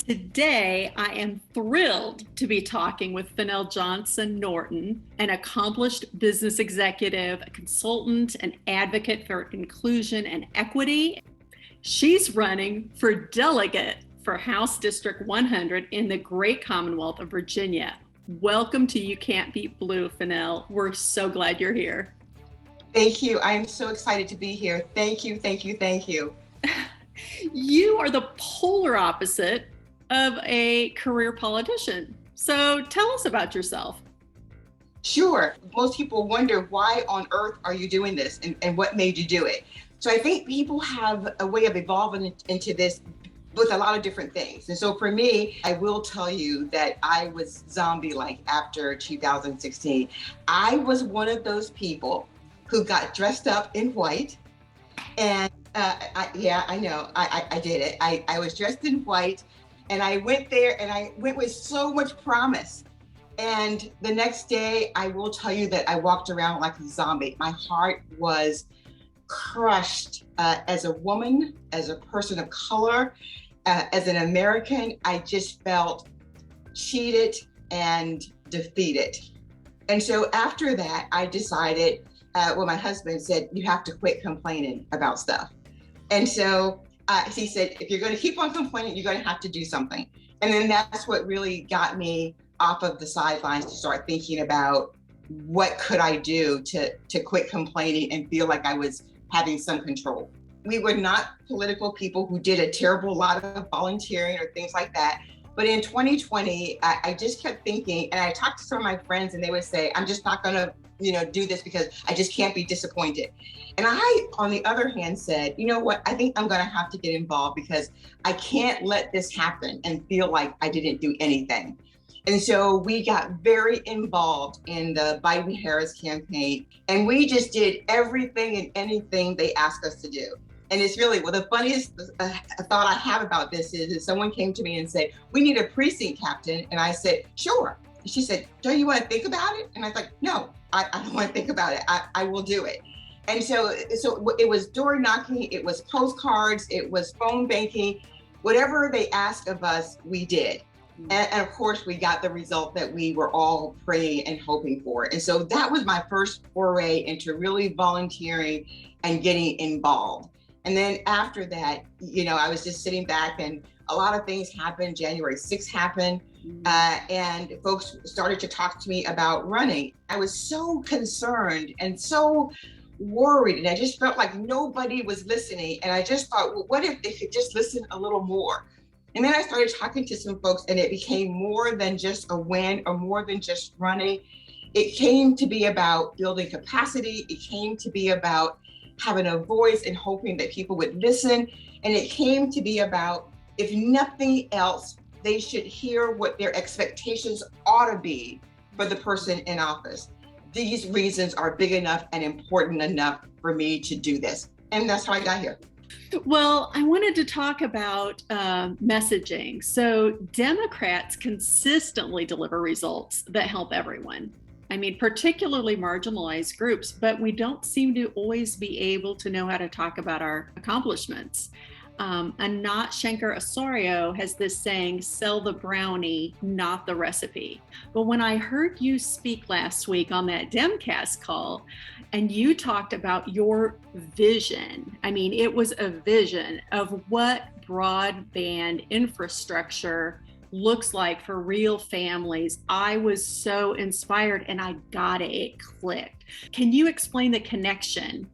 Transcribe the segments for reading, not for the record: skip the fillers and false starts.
Today, I am thrilled to be talking with Johnson Norton, an accomplished business executive, a consultant, an advocate for inclusion and equity. She's running for delegate for House District 100 in the great Commonwealth of Virginia. Welcome to You Can't Beat Blue, Fennell. We're so glad you're here. Thank you. I am so excited to be here. Thank you, thank you, thank you. You are the polar opposite of a career politician. So tell us about yourself. Sure. Most people wonder, why on earth are you doing this, and what made you do it? So I think people have a way of evolving into this with a lot of different things. And so for me, I will tell you that I was zombie-like after 2016. I was one of those people who got dressed up in white. And I know, I did it. I was dressed in white. And I went there and I went with so much promise. And the next day, I will tell you that I walked around like a zombie. My heart was crushed as a woman, as a person of color, as an American. I just felt cheated and defeated. And so after that, I decided, my husband said, you have to quit complaining about stuff. And so he said, if you're going to keep on complaining, you're going to have to do something. And then that's what really got me off of the sidelines to start thinking about what could I do to quit complaining and feel like I was having some control. We were not political people who did a terrible lot of volunteering or things like that. But in 2020, I just kept thinking, and I talked to some of my friends and they would say, I'm just not going to do this because I just can't be disappointed. And I, on the other hand, said, you know what, I think I'm going to have to get involved because I can't let this happen and feel like I didn't do anything. And so we got very involved in the Biden-Harris campaign, and we just did everything and anything they asked us to do. And it's really, well, the funniest thought I have about this is that someone came to me and said, we need a precinct captain. And I said, sure. She said, don't you want to think about it? And I was like, no, I don't want to think about it. I will do it. And so it was door knocking, it was postcards, it was phone banking, whatever they asked of us, we did. And of course, we got the result that we were all praying and hoping for. And so that was my first foray into really volunteering and getting involved. And then after that, I was just sitting back and a lot of things happened. January 6th happened. And folks started to talk to me about running. I was so concerned and so worried, and I just felt like nobody was listening. And I just thought, well, what if they could just listen a little more? And then I started talking to some folks, and it became more than just a win or more than just running. It came to be about building capacity. It came to be about having a voice and hoping that people would listen. And it came to be about, if nothing else, they should hear what their expectations ought to be for the person in office. These reasons are big enough and important enough for me to do this. And that's how I got here. Well, I wanted to talk about messaging. So Democrats consistently deliver results that help everyone. I mean, particularly marginalized groups, but we don't seem to always be able to know how to talk about our accomplishments. Anat Shenker-Osorio has this saying, sell the brownie, not the recipe. But when I heard you speak last week on that Demcast call, and you talked about your vision, I mean, it was a vision of what broadband infrastructure looks like for real families. I was so inspired and I got it. It clicked. Can you explain the connection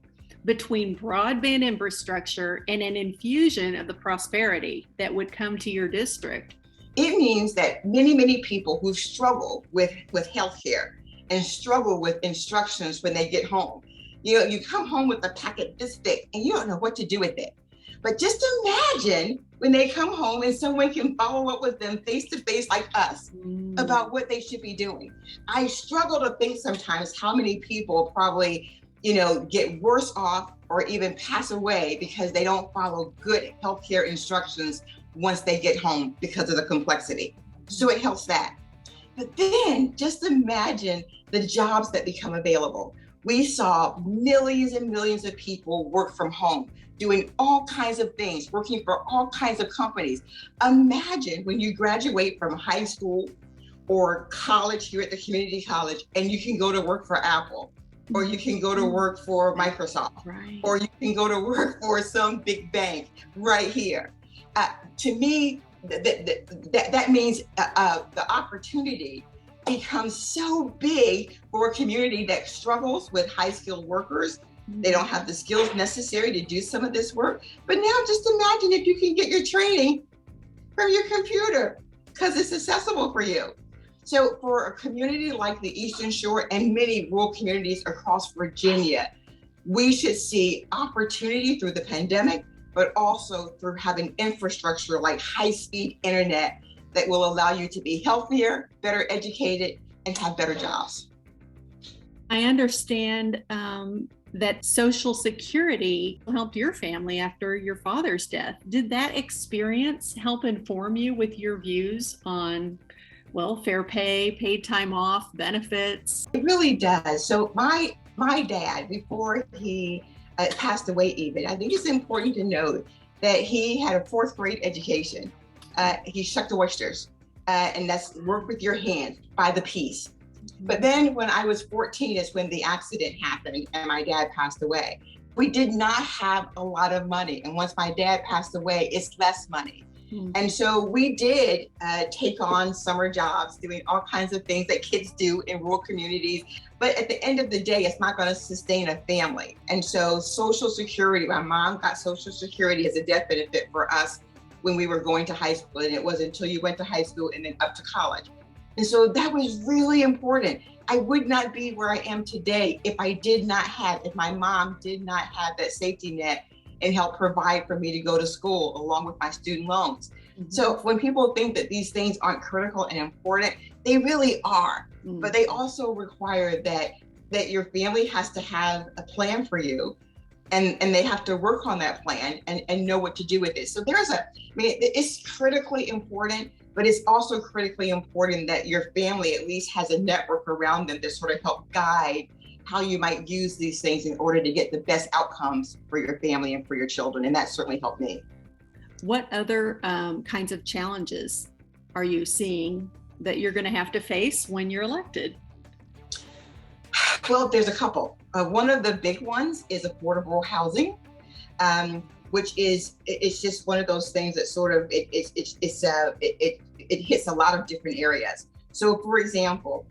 between broadband infrastructure and an infusion of the prosperity that would come to your district? It means that many, many people who struggle with healthcare and struggle with instructions when they get home, you come home with a packet this thick and you don't know what to do with it. But just imagine when they come home and someone can follow up with them face to face like us about what they should be doing. I struggle to think sometimes how many people probably get worse off or even pass away because they don't follow good healthcare instructions once they get home because of the complexity. So it helps that. But then just imagine the jobs that become available. we saw millions and millions of people work from home, doing all kinds of things, working for all kinds of companies. Imagine when you graduate from high school or college here at the community college, and you can go to work for Apple, or you can go to work for Microsoft, Right. or you can go to work for some big bank right here. To me, that means the opportunity becomes so big for a community that struggles with high skilled workers. They don't have the skills necessary to do some of this work. But now just imagine if you can get your training from your computer because it's accessible for you. So for a community like the Eastern Shore and many rural communities across Virginia, we should see opportunity through the pandemic, but also through having infrastructure like high-speed internet that will allow you to be healthier, better educated, and have better jobs. I understand that Social Security helped your family after your father's death. Did that experience help inform you with your views on welfare pay, paid time off, benefits? It really does. So my dad, before he passed away even, I think it's important to note that he had a 4th grade education. He shucked oysters, and that's work with your hands by the piece. But then when I was 14 is when the accident happened and my dad passed away. We did not have a lot of money. And once my dad passed away, it's less money. And so we did take on summer jobs, doing all kinds of things that kids do in rural communities. But at the end of the day, it's not going to sustain a family. And so Social Security, my mom got Social Security as a death benefit for us when we were going to high school. And it was until you went to high school and then up to college. And so that was really important. I would not be where I am today if my mom did not have that safety net and help provide for me to go to school along with my student loans. So when people think that these things aren't critical and important, they really are. But they also require that your family has to have a plan for you, and they have to work on that plan and know what to do with it. So it's critically important, but it's also critically important that your family at least has a network around them to sort of help guide how you might use these things in order to get the best outcomes for your family and for your children. And that certainly helped me. What other kinds of challenges are you seeing that you're going to have to face when you're elected? Well, there's a couple. One of the big ones is affordable housing, which it's just one of those things that sort of it hits a lot of different areas. So, for example,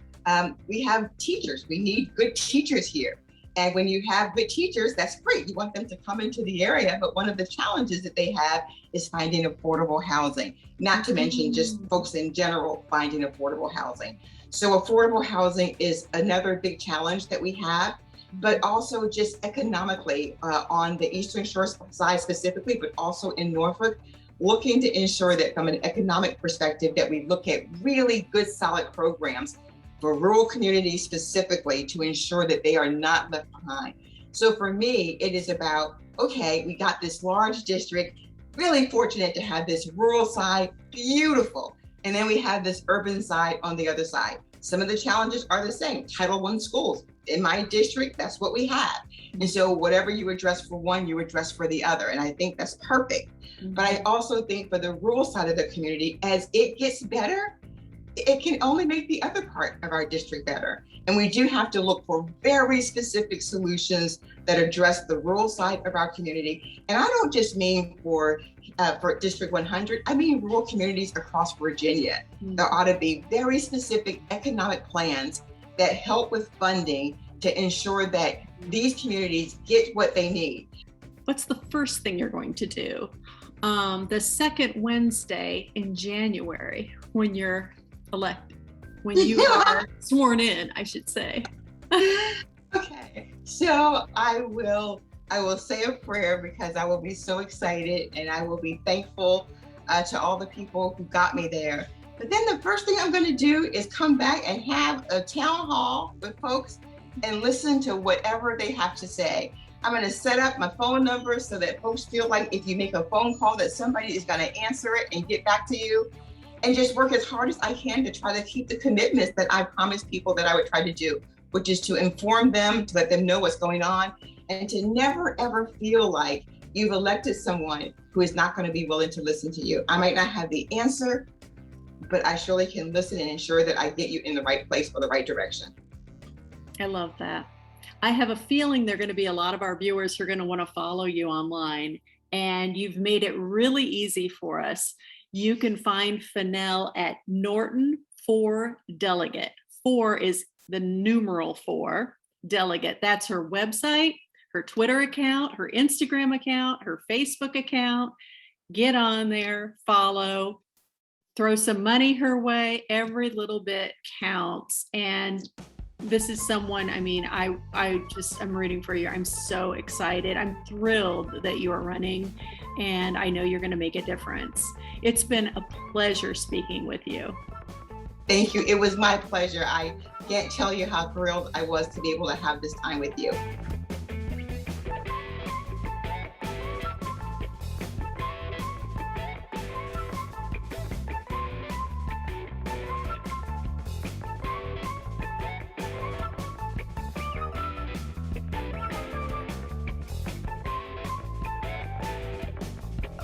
we have teachers. We need good teachers here. And when you have good teachers, that's great. You want them to come into the area. But one of the challenges that they have is finding affordable housing, not to mention just folks in general finding affordable housing. So affordable housing is another big challenge that we have, but also just economically on the Eastern Shore side specifically, but also in Norfolk, looking to ensure that from an economic perspective that we look at really good, solid programs for rural communities specifically to ensure that they are not left behind. So for me, it is about, okay, we got this large district, really fortunate to have this rural side, beautiful. And then we have this urban side on the other side. Some of the challenges are the same. Title I schools. In my district, that's what we have. And so whatever you address for one, you address for the other. And I think that's perfect. But I also think for the rural side of the community, as it gets better, it can only make the other part of our district better. And we do have to look for very specific solutions that address the rural side of our community. And I don't just mean for District 100, I mean rural communities across Virginia. There ought to be very specific economic plans that help with funding to ensure that these communities get what they need. What's the first thing you're going to do? The second Wednesday in January, when you're elected, when you are sworn in, I should say. Okay, so I will say a prayer because I will be so excited and I will be thankful to all the people who got me there. But then the first thing I'm going to do is come back and have a town hall with folks and listen to whatever they have to say. I'm going to set up my phone number so that folks feel like if you make a phone call that somebody is going to answer it and get back to you, and just work as hard as I can to try to keep the commitments that I promised people that I would try to do. which is to inform them, to let them know what's going on, and to never ever feel like you've elected someone who is not going to be willing to listen to you. I might not have the answer, but I surely can listen and ensure that I get you in the right place or the right direction. I love that. I have a feeling there are going to be a lot of our viewers who are going to want to follow you online, and you've made it really easy for us. You can find Fennell at Norton 4 Delegate. 4 is the numeral 4 Delegate. That's her website, her Twitter account, her Instagram account, her Facebook account. Get on there, follow, throw some money her way. Every little bit counts. And this is someone, I mean, I'm rooting for you. I'm so excited. I'm thrilled that you are running, and I know you're going to make a difference. It's been a pleasure speaking with you. Thank you. It was my pleasure. I can't tell you how thrilled I was to be able to have this time with you.